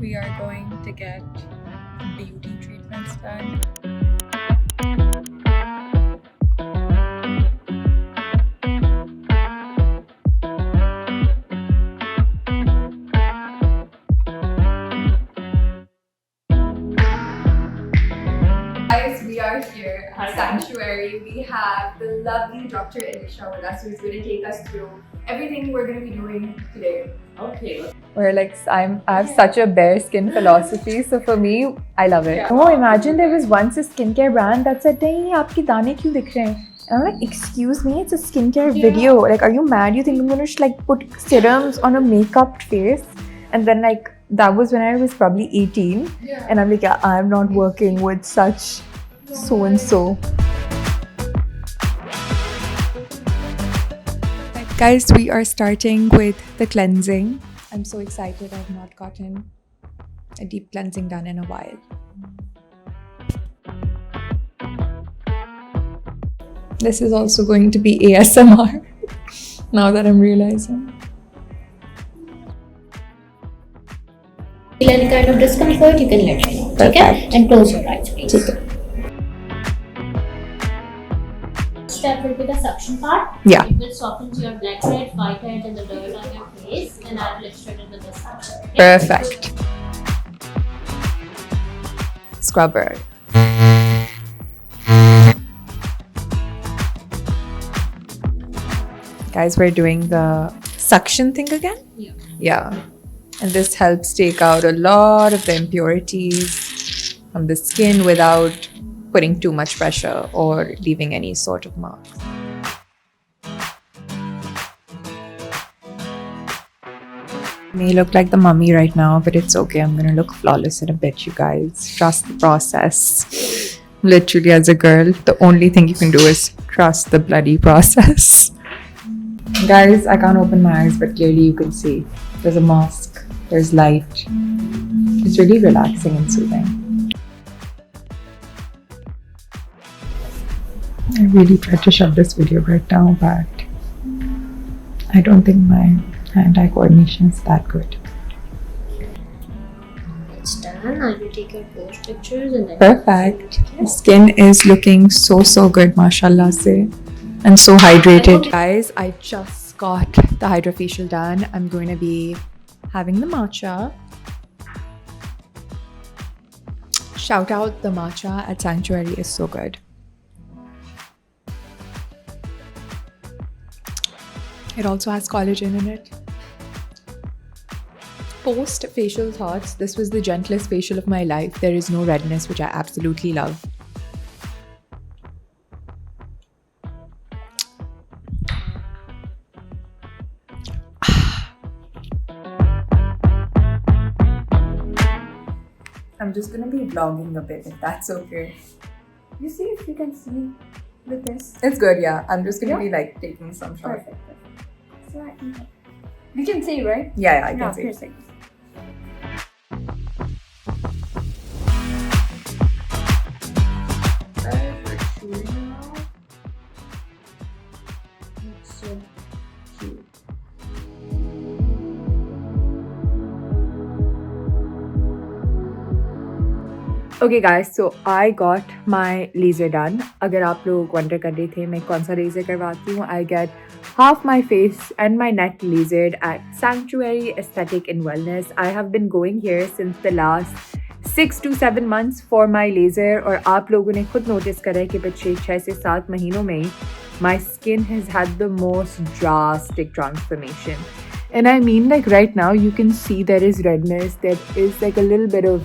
we are going to get beauty treatments done. Guys, we are here at Sanctuary. We have the lovely Dr. Anisha with us, who's going to take us through everything we're going to be doing today. Okay. Where like I have such a bare skin philosophy, so for me, I love it. Oh, imagine there was once a skincare brand that said, "Nahi, aapki daane kyun dikh rahe hain?" And I'm like, excuse me, it's a skincare video. Like, are you mad? You think I'm gonna like put serums on a makeup face? And then like that was when I was probably 18, and I'm like, yeah, I'm not working with such so and so. Guys, we are starting with the cleansing. I'm so excited. I've not gotten a deep cleansing done in a while. This is also going to be ASMR now that I'm realizing. Feel any kind of discomfort, you can let me know. Okay? And close your eyes, please. Step will be the suction part. Yeah. It will soften your blackheads, whiteheads, and the dirt on your face, and I will extract it with the suction. Okay? Perfect. Scrubber. Guys, we're doing the suction thing again? Yeah. And this helps take out a lot of the impurities from the skin without putting too much pressure or leaving any sort of marks. May look like the mummy right now, but it's okay. I'm gonna look flawless in a bit, you guys. Trust the process. Literally, as a girl, the only thing you can do is trust the bloody process. Guys, I can't open my eyes, but clearly you can see. There's a mask, there's light. It's really relaxing and soothing. I really tried to shut this video right now, but I don't think my hand-eye coordination is that good. It's done. I will take your post pictures and then. Perfect. Skin is looking so good, mashallah se. And so hydrated. Guys, I just got the hydrofacial done. I'm going to be having the matcha. Shout out, the matcha at Sanctuary is so good. It also has collagen in it. Post facial thoughts. This was the gentlest facial of my life. There is no redness, which I absolutely love. I'm just gonna be vlogging a bit, if that's okay. You see if you can see with this. It's good, yeah. I'm just gonna be like taking some shots. Perfect. So you can see, right? Yeah, I can see. Perfect. So cute. Okay guys, so I got my laser done. अगर आप लोग wonder कर रहे थे मैं कौन सा laser करवाती हूँ, I get half my face and my neck lasered at Sanctuary Aesthetic and Wellness. I have been going here since the last 6 to 7 months for my laser, और आप लोगों ने खुद notice करा है कि पिछले 6 से 7 महीनों में ही my skin has had the most drastic transformation. And I mean, like right now you can see there is redness, there is like a little bit of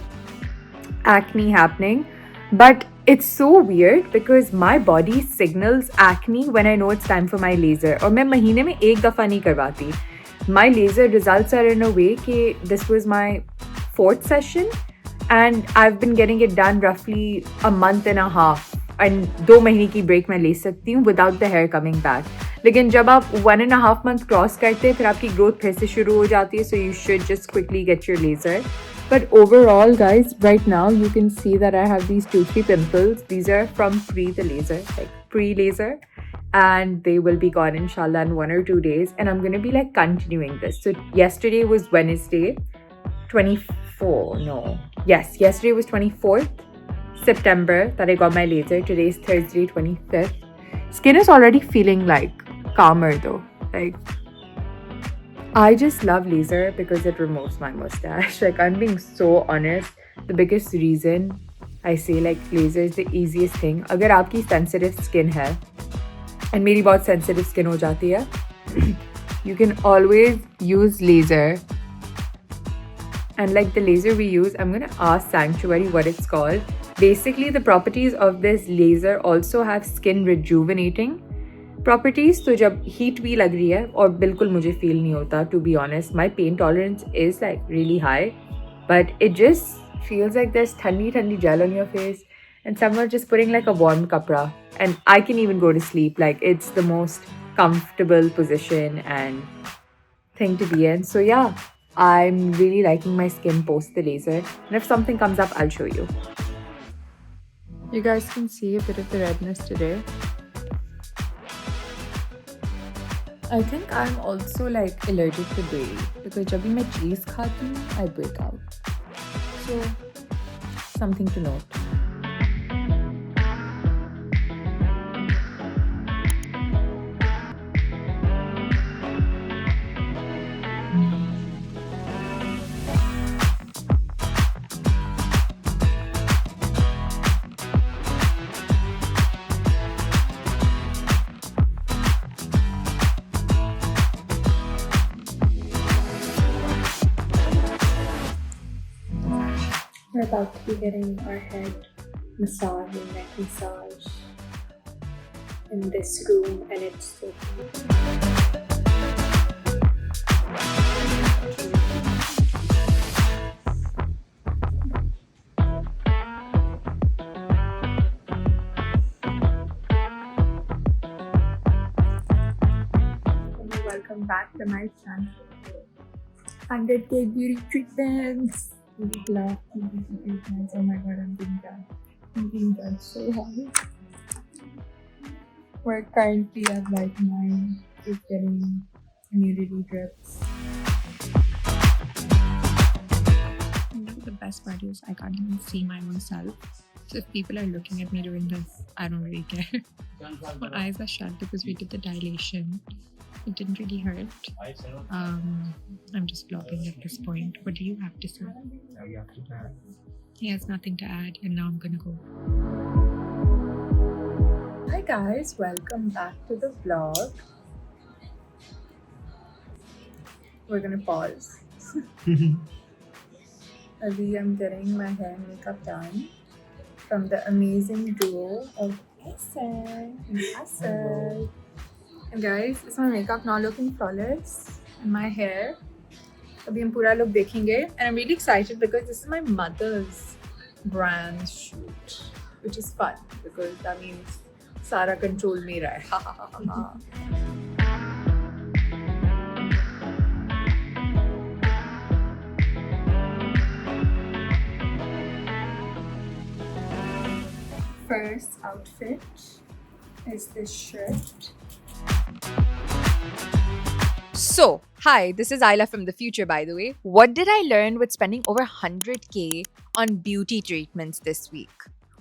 acne happening, but it's so weird because my body signals acne when I know it's time for my laser. और मैं महीने में एक दफ़ा नहीं करवाती. My laser results are in a way कि this was my 4th session and I've been getting it done roughly a month and a half. And 2 महीने की break मैं ले सकती हूँ without the hair coming back. लेकिन जब आप 1.5 month cross करते हैं फिर आपकी growth फिर से शुरू हो जाती है, so you should just quickly get your laser. But overall, guys, right now you can see that I have these 2-3 pimples. These are from the laser, like pre-laser, and they will be gone inshallah in 1 or 2 days. And I'm gonna be like continuing this. So yesterday was Wednesday, 25th 24. No. Yes, yesterday was 24th September that I got my laser. Today's Thursday, 25th. Skin is already feeling like calmer though. Like, I just love laser because it removes my mustache. Like, I'm being so honest. The biggest reason I say like laser is the easiest thing. अगर आपकी sensitive skin है and मेरी बहुत sensitive skin हो जाती है, you can always use laser. And like the laser we use, I'm gonna ask Sanctuary what it's called. Basically, the properties of this laser also have skin rejuvenating properties. So जब heat भी लग रही है और बिल्कुल मुझे feel नहीं होता, to be honest, my pain tolerance is like really high, but it just feels like there's thandi gel on your face and someone just putting like a warm kapra, and I can even go to sleep. Like, it's the most comfortable position and thing to be in. So yeah, I'm really liking my skin post the laser, and if something comes up, I'll show you. You guys can see a bit of the redness today. I think I'm also like allergic to dairy because जब भी मैं cheese खाती हूँ, I break out. So, something to note. We're about to be getting our head massage and neck massage in this room, and it's so cute. Welcome back to my channel. 100K beauty treatments. Love beauty treatments. Oh my god, I'm being judged. I'm being judged so hard. We're currently at like 9, just getting immunity drips. The best part is I can't even see my own self. So if people are looking at me doing this, I don't really care. My eyes are shut because we did the dilation. It didn't really hurt. I'm just flopping at this point. What do you have to say? He has nothing to add, and now I'm gonna go. Hi guys, welcome back to the vlog. We're gonna pause. Abhi, I'm getting my hair and makeup done from the amazing duo of Hassan and Asad. And guys, is my makeup now looking flawless? And my hair? Abhi hum pura look dekhenge. And I'm really excited because this is my mother's brand shoot, which is fun because that means Sara control me raha hai. Ha ha ha ha. First outfit is this shirt. So, hi, this is Ayla from the future, by the way. What did I learn with spending over 100K on beauty treatments this week?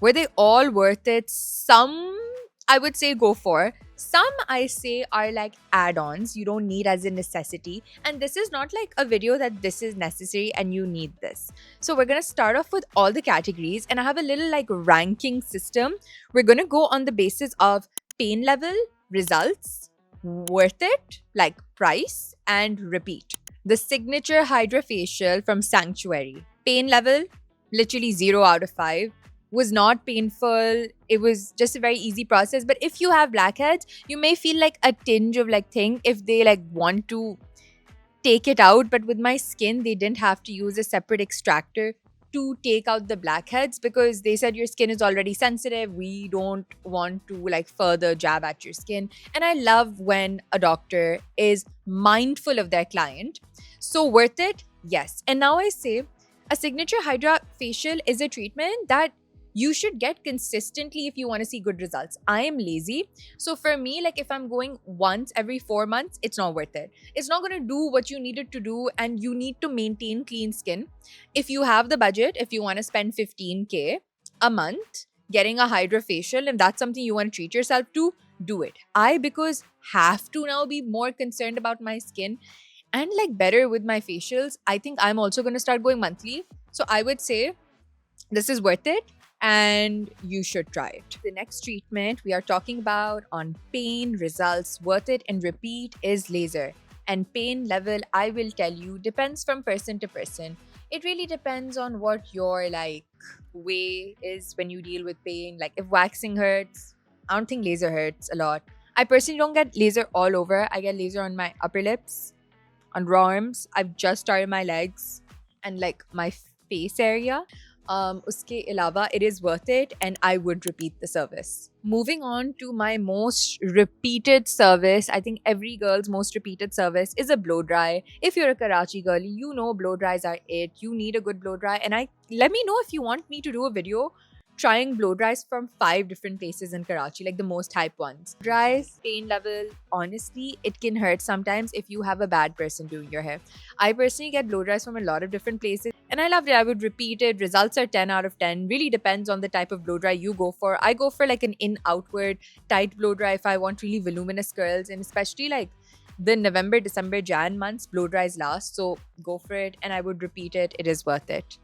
Were they all worth it? Some, I would say go for. Some, I say, are like add-ons you don't need as a necessity. And this is not like a video that this is necessary and you need this. So we're going to start off with all the categories, and I have a little like ranking system. We're going to go on the basis of pain level, results, worth it, like price, and repeat. The signature hydrofacial from Sanctuary. Pain level, literally 0 out of 5. Was not painful. It was just a very easy process. But if you have blackheads, you may feel like a tinge of like thing if they like want to take it out. But with my skin, they didn't have to use a separate extractor to take out the blackheads because they said your skin is already sensitive. We don't want to like further jab at your skin. And I love when a doctor is mindful of their client. So worth it? Yes. And now I say a signature hydra facial is a treatment that you should get consistently if you want to see good results. I am lazy. So for me, like if I'm going once every 4 months, it's not worth it. It's not going to do what you needed to do, and you need to maintain clean skin. If you have the budget, if you want to spend 15K a month getting a hydrofacial, if that's something you want to treat yourself to, do it. I, because have to now be more concerned about my skin and like better with my facials, I think I'm also going to start going monthly. So I would say this is worth it and you should try it. The next treatment we are talking about on pain, results, worth it and repeat is laser. And pain level, I will tell you, depends from person to person. It really depends on what your like way is when you deal with pain. Like if waxing hurts, I don't think laser hurts a lot. I personally don't get laser all over. I get laser on my upper lips, on raw arms. I've just started my legs and like my face area. Uske ilawa, it is worth it and I would repeat the service. Moving on to my most repeated service, I think every girl's most repeated service is a blow dry. If you're a Karachi girl, you know blow dries are it. You need a good blow dry, and let me know if you want me to do a video trying blow dries from 5 different places in Karachi, like the most hype ones. Dries, pain level, honestly, it can hurt sometimes if you have a bad person doing your hair. I personally get blow dries from a lot of different places and I loved it. I would repeat it. Results are 10 out of 10. Really depends on the type of blow dry you go for. I go for like an in-outward tight blow dry if I want really voluminous curls, and especially like the November, December, Jan months, blow dries last. So go for it and I would repeat it. It is worth it.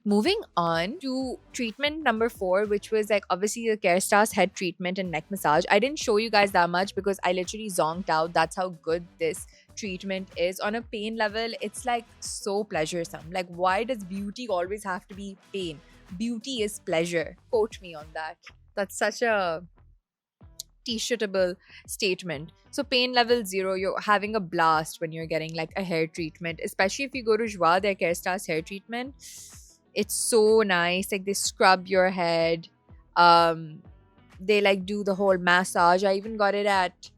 Moving on to treatment number 4, which was like obviously the Kerastase head treatment and neck massage. I didn't show you guys that much because I literally zonked out. That's how good this treatment is. On a pain level, it's like so pleasuresome. Like, why does beauty always have to be pain? Beauty is pleasure. Quote me on that. That's such a t-shirtable statement. So pain level 0, you're having a blast when you're getting like a hair treatment, especially if you go to Joie, their Kerastase hair treatment. It's so nice. Like they scrub your head. They like do the whole massage. I even got it at,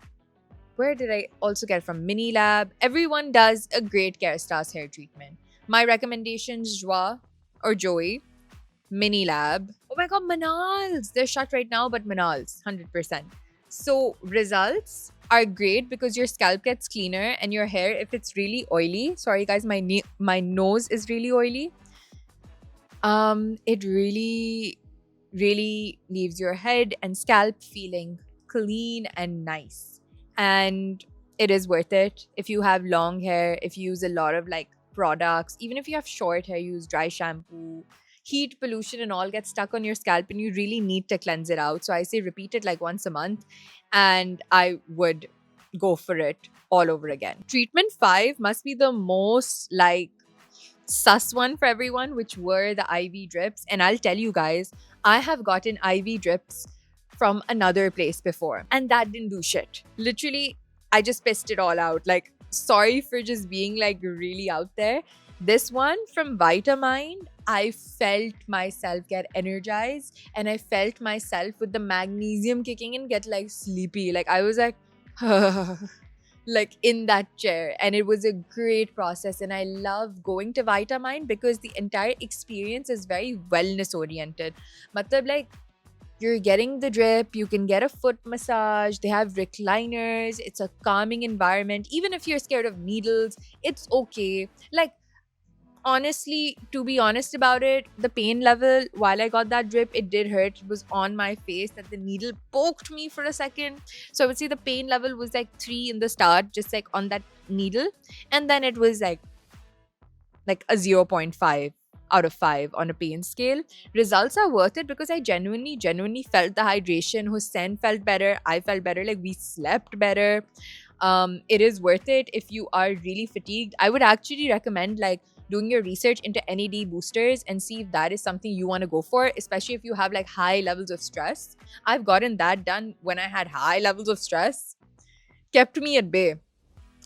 where did I also get it from? Mini Lab. Everyone does a great Kerastase hair treatment. My recommendations, Joie or Joey, Mini Lab. Oh my god, Manals. They're shut right now, but Manals, 100%. So results are great because your scalp gets cleaner and your hair, if it's really oily, sorry guys, my nose is really oily. It really leaves your head and scalp feeling clean and nice. And it is worth it. If you have long hair, if you use a lot of like products, even if you have short hair, use dry shampoo, heat, pollution and all get stuck on your scalp and you really need to cleanse it out. So I say repeat it like once a month and I would go for it all over again. Treatment 5 must be the most like sus one for everyone, which were the IV drips. And I'll tell you guys, I have gotten IV drips from another place before and that didn't do shit. Literally, I just pissed it all out. Like, sorry for just being like really out there. This one from Vitamind, I felt myself get energized and I felt myself with the magnesium kicking in get like sleepy. Like I was like like in that chair, and it was a great process. And I love going to Vitamind because the entire experience is very wellness oriented. Matlab, like, you're getting the drip, you can get a foot massage, they have recliners, it's a calming environment. Even if you're scared of needles, it's okay. Like, honestly, to be honest about it, the pain level while I got that drip, it did hurt. It was on my face that the needle poked me for a second. So I would say the pain level was like 3 in the start, just like on that needle, and then it was like a 0.5 out of 5 on a pain scale. Results are worth it because I genuinely felt the hydration. Hussein felt better, I felt better, like we slept better. It is worth it if you are really fatigued. I would actually recommend like doing your research into NAD boosters and see if that is something you want to go for, especially if you have like high levels of stress. I've gotten that done when I had high levels of stress. Kept me at bay.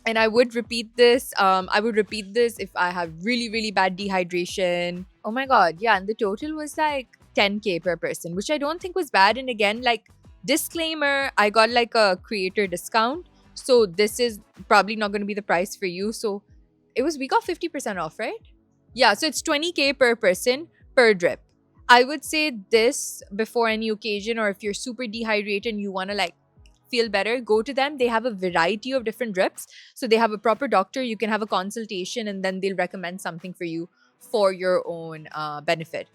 And I would repeat this. If I have really bad dehydration. Oh my god, yeah. And the total was like 10K per person, which I don't think was bad. And again, like, disclaimer, I got like a creator discount. So this is probably not going to be the price for you. So we got 50% off, right? Yeah, so it's 20K per person per drip. I would say this before any occasion, or if you're super dehydrated and you want to like feel better, go to them. They have a variety of different drips. So they have a proper doctor, you can have a consultation, and then they'll recommend something for you for your own benefit.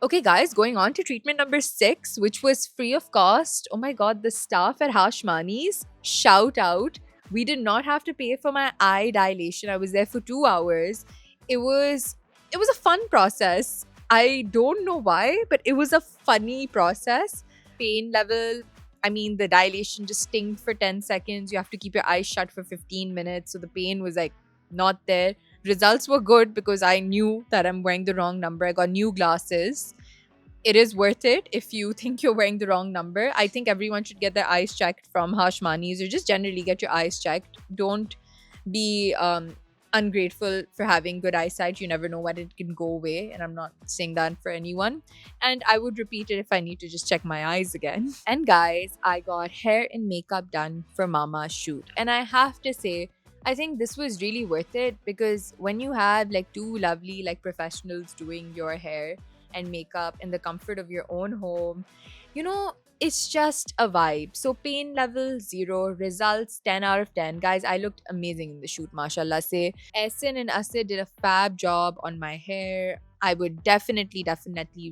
Okay, guys, going on to treatment number 6, which was free of cost. Oh my god, the staff at Hashmani's, shout out. We did not have to pay for my eye dilation. I was there for 2 hours. It was a fun process. I don't know why, but it was a funny process. Pain level, I mean, the dilation just stinged for 10 seconds. You have to keep your eyes shut for 15 minutes. So the pain was like not there. Results were good because I knew that I'm wearing the wrong number. I got new glasses. It is worth it if you think you're wearing the wrong number. I think everyone should get their eyes checked from Hashmani's, or just generally get your eyes checked. Don't be ungrateful for having good eyesight. You never know when it can go away, and I'm not saying that for anyone. And I would repeat it if I need to just check my eyes again. And guys, I got hair and makeup done for Mama's shoot, and I have to say, I think this was really worth it, because when you have like 2 lovely like professionals doing your hair and makeup in the comfort of your own home, you know, it's just a vibe. So pain level 0, results 10 out of 10. Guys, I looked amazing in the shoot, mashallah say. Esin and Asid did a fab job on my hair. I would definitely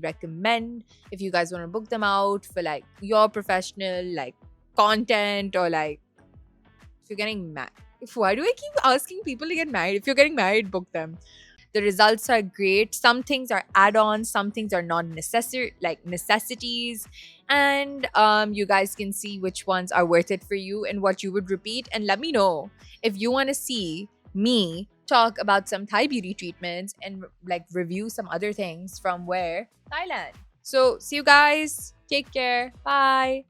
recommend if you guys want to book them out for like your professional like content, or like if you're getting married. Why do I keep asking people to get married? If you're getting married, book them. The results are great. Some things are add-ons, some things are not necessities. And you guys can see which ones are worth it for you and what you would repeat. And let me know if you want to see me talk about some Thai beauty treatments and like review some other things from where? Thailand. So see you guys. Take care. Bye.